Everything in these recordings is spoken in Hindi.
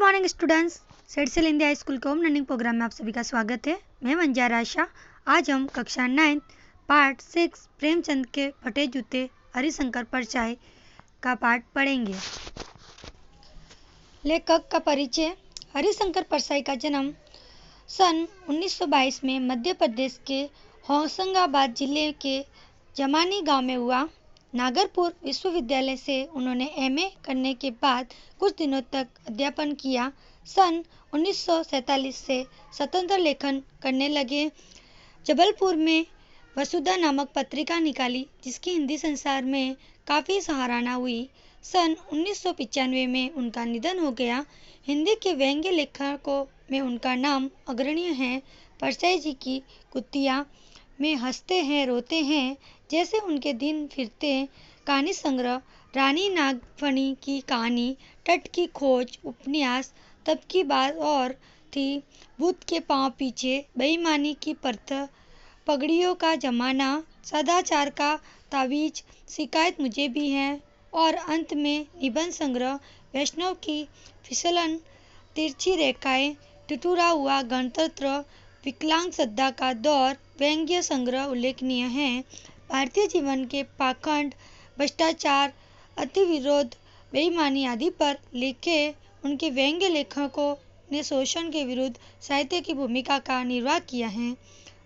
Morning students. सेडसेल इंडिया हाई स्कूल के होम लर्निंग प्रोग्राम में आप सभी का स्वागत है। मैं मंजारा आशा। आज हम कक्षा 9 पार्ट 6 प्रेमचंद के फटे जूते हरिशंकर परसाई का पाठ पढ़ेंगे। लेखक का परिचय। हरिशंकर परसाई का जन्म सन 1922 में मध्य प्रदेश के होशंगाबाद जिले के जमानी गांव में हुआ। नागरपुर विश्वविद्यालय से उन्होंने एमए करने के बाद कुछ दिनों तक अध्यापन किया। सन 1947 से स्वतंत्र लेखन करने लगे। जबलपुर में वसुधा नामक पत्रिका निकाली, जिसकी हिंदी संसार में काफ़ी सराहना हुई। सन 1995 में उनका निधन हो गया। हिंदी के व्यंग्य लेखकों में उनका नाम अग्रणीय है। परसाई जी की कुतिया में हंसते हैं रोते हैं जैसे उनके दिन फिरते, कहानी संग्रह, रानी नागफनी की कहानी, तट की खोज, उपन्यास, तब की बात और थी, भूत के पांव पीछे, बेईमानी की परत, पगड़ियों का जमाना, सदाचार का तावीज, शिकायत मुझे भी है और अंत में निबंध संग्रह, वैष्णव की फिसलन, तिरछी रेखाएं, ठिठुरा हुआ गणतंत्र, विकलांग श्रद्धा का दौर, व्यंग्य संग्रह उल्लेखनीय हैं। भारतीय जीवन के पाखंड, भ्रष्टाचार, अतिविरोध, बेईमानी आदि पर लिखे उनके व्यंग्य लेखकों ने शोषण के विरुद्ध साहित्य की भूमिका का निर्वाह किया है।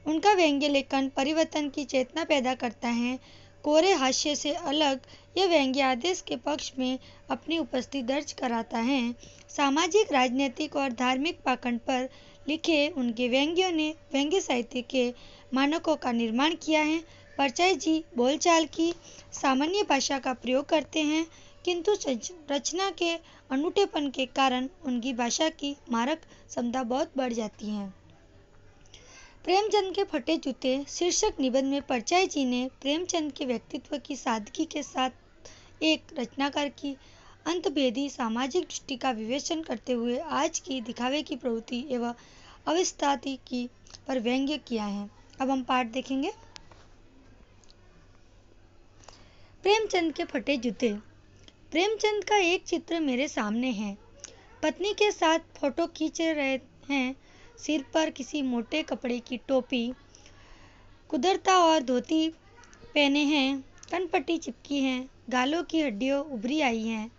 उनका व्यंग्य लेखन परिवर्तन की चेतना पैदा करता है। कोरे हास्य से अलग यह व्यंग्य आदेश के पक्ष में अपनी उपस्थिति दर्ज कराता है। सामाजिक, राजनीतिक और धार्मिक पाखंड पर लिखे उनके व्यंग्यों ने व्यंग्य साहित्य के मानकों का निर्माण किया है। परसाई जी बोलचाल की सामान्य भाषा का प्रयोग करते हैं, किंतु रचना के अनूठेपन के कारण उनकी भाषा की मारक क्षमता बहुत बढ़ जाती है। प्रेमचंद के फटे जूते शीर्षक निबंध में परसाई जी ने प्रेमचंद के व्यक्तित्व की सादगी के साथ एक रचनाकार की अंतर्भेदी सामाजिक दृष्टि का विवेचन करते हुए आज की दिखावे की प्रवृत्ति एवं अवस्थिति की पर व्यंग्य किया है। अब हम पाठ देखेंगे। प्रेमचंद के फटे जूते। प्रेमचंद का एक चित्र मेरे सामने है। पत्नी के साथ फोटो खींच रहे हैं। सिर पर किसी मोटे कपड़े की टोपी, कुदरता और धोती पहने हैं। कनपट्टी चिपकी है, गालों की हड्डियां उभरी आई हैं,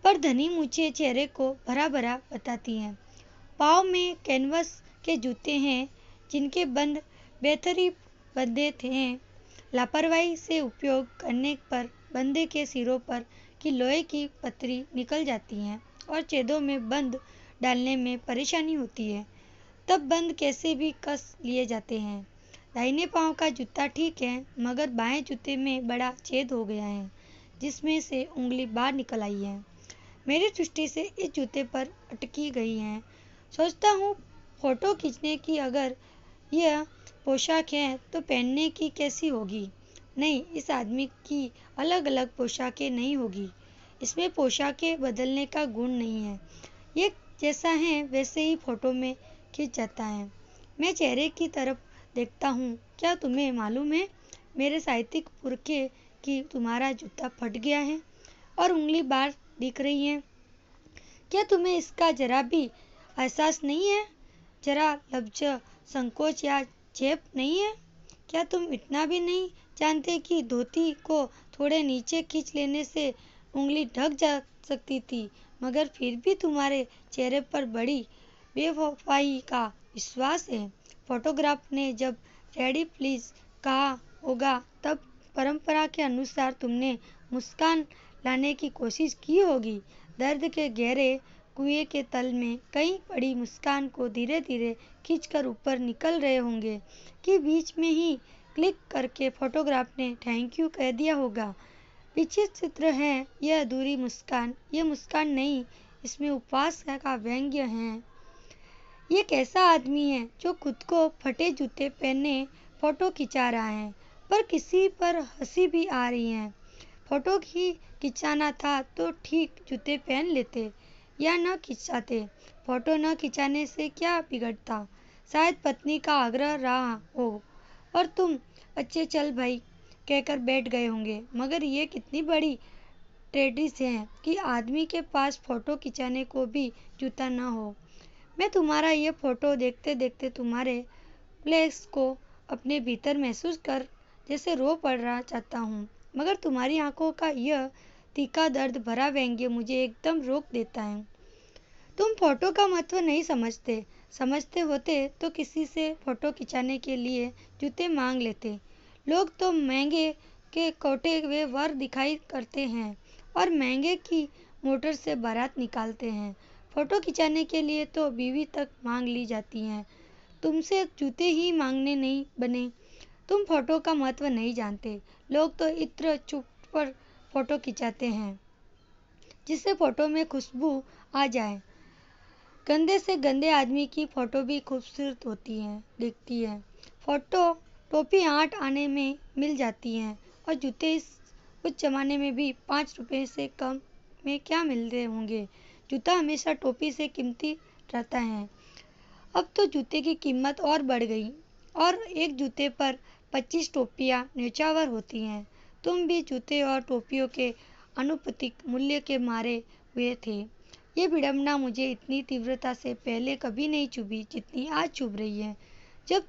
पर घनी मूछें चेहरे को भरा भरा बताती हैं। पाँव में कैनवस के जूते हैं, जिनके बंद बेतरतीब बंधे थे। लापरवाही से उपयोग करने पर बंदे के सिरों पर की लोहे की पत्ती निकल जाती है और छेदों में बंद डालने में परेशानी होती है। तब बंद कैसे भी कस लिए जाते हैं। दाहिने पांव का जूता ठीक है, मगर बाएं जूते में बड़ा छेद हो गया है, जिसमें से उंगली बाहर निकल आई है। मेरी दृष्टि से इस जूते पर अटकी गई है। सोचता हूँ, फोटो खींचने की अगर यह पोशाक है तो पहनने की कैसी होगी। नहीं, इस आदमी की अलग अलग पोशाकें नहीं होगी। इसमें पोशाकें बदलने का गुण नहीं है। ये जैसा है वैसे ही फोटो में खींच जाता है। मैं चेहरे की तरफ देखता हूँ। क्या तुम्हें मालूम है, मेरे साहित्यिक पुरखे कि तुम्हारा जूता फट गया है और उंगली बाहर दिख रही है। क्या तुम्हें इसका जरा भी एहसास नहीं है? जरा लज्ज, संकोच या चेप नहीं है? क्या तुम इतना भी नहीं जानते कि धोती को थोड़े नीचे खींच लेने से उंगली ढक जा सकती थी, मगर फिर भी तुम्हारे चेहरे पर बड़ी बेवफाई का विश्वास है। फोटोग्राफ ने जब रेडी प्लीज कहा होगा, तब परंपरा के अनुसार तुमने मुस्कान लाने की कोशिश की होगी। दर्द के गहरे कुएं के तल में कहीं पड़ी मुस्कान को धीरे धीरे खींचकर ऊपर निकल रहे होंगे कि बीच में ही क्लिक करके फोटोग्राफ ने थैंक यू कह दिया होगा। विचित्र चित्र है यह अधूरी मुस्कान। यह मुस्कान नहीं, इसमें उपवास का व्यंग्य है। ये कैसा आदमी है जो खुद को फटे जूते पहने फोटो खिंचा रहा है, पर किसी पर हंसी भी आ रही है। फोटो ही खिंचाना था तो ठीक जूते पहन लेते या न खिंचाते। फोटो न खिंचाने से क्या बिगड़ता। शायद पत्नी का आग्रह रहा हो और तुम अच्छे चल भाई कहकर बैठ गए होंगे, मगर ये कितनी बड़ी ट्रेडिस है कि आदमी के पास फोटो खिंचाने को भी जूता न हो। मैं तुम्हारा ये फोटो देखते देखते तुम्हारे फ्लेक्स को अपने भीतर महसूस कर जैसे रो पड़ना चाहता हूँ, मगर तुम्हारी आंखों का यह तीखा दर्द भरा व्यंग्य मुझे एकदम रोक देता है। तुम फोटो का महत्व नहीं समझते होते तो किसी से फोटो खिंचाने के लिए जूते मांग लेते। लोग तो महंगे के कोटे वे वर दिखाई करते हैं और महंगे की मोटर से बारात निकालते हैं। फोटो खिंचाने के लिए तो बीवी तक मांग ली जाती है। तुमसे जूते ही मांगने नहीं बने। तुम फोटो का महत्व नहीं जानते। लोग तो इत्र चुप पर फोटो खिंचाते हैं जिससे फोटो में खुशबू आ जाए। गंदे से गंदे आदमी की फोटो भी खूबसूरत दिखती है। फोटो टोपी 8 आने में मिल जाती है और जूते उस जमाने में भी 5 रुपए से कम में क्या मिलते होंगे। जूता हमेशा टोपी से कीमती रहता है। अब तो जूते की कीमत और बढ़ गई और एक जूते पर 25 टोपियां न्यौछावर होती हैं। तुम भी जूते और टोपियों के आनुपातिक मूल्य के मारे हुए थे। ये विडंबना मुझे इतनी तीव्रता से पहले कभी नहीं चुभी जितनी आज चुभ रही है। जब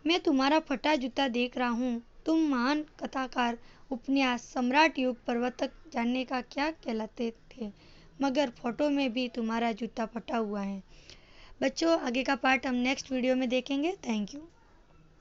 मैं तुम्हारा फटा जूता देख रहा हूँ। तुम महान कथाकार, उपन्यास सम्राट, युग प्रवर्तक जानने का क्या कहलाते थे, मगर फोटो में भी तुम्हारा जूता फटा हुआ है। बच्चों, आगे का पार्ट हम नेक्स्ट वीडियो में देखेंगे। Thank you.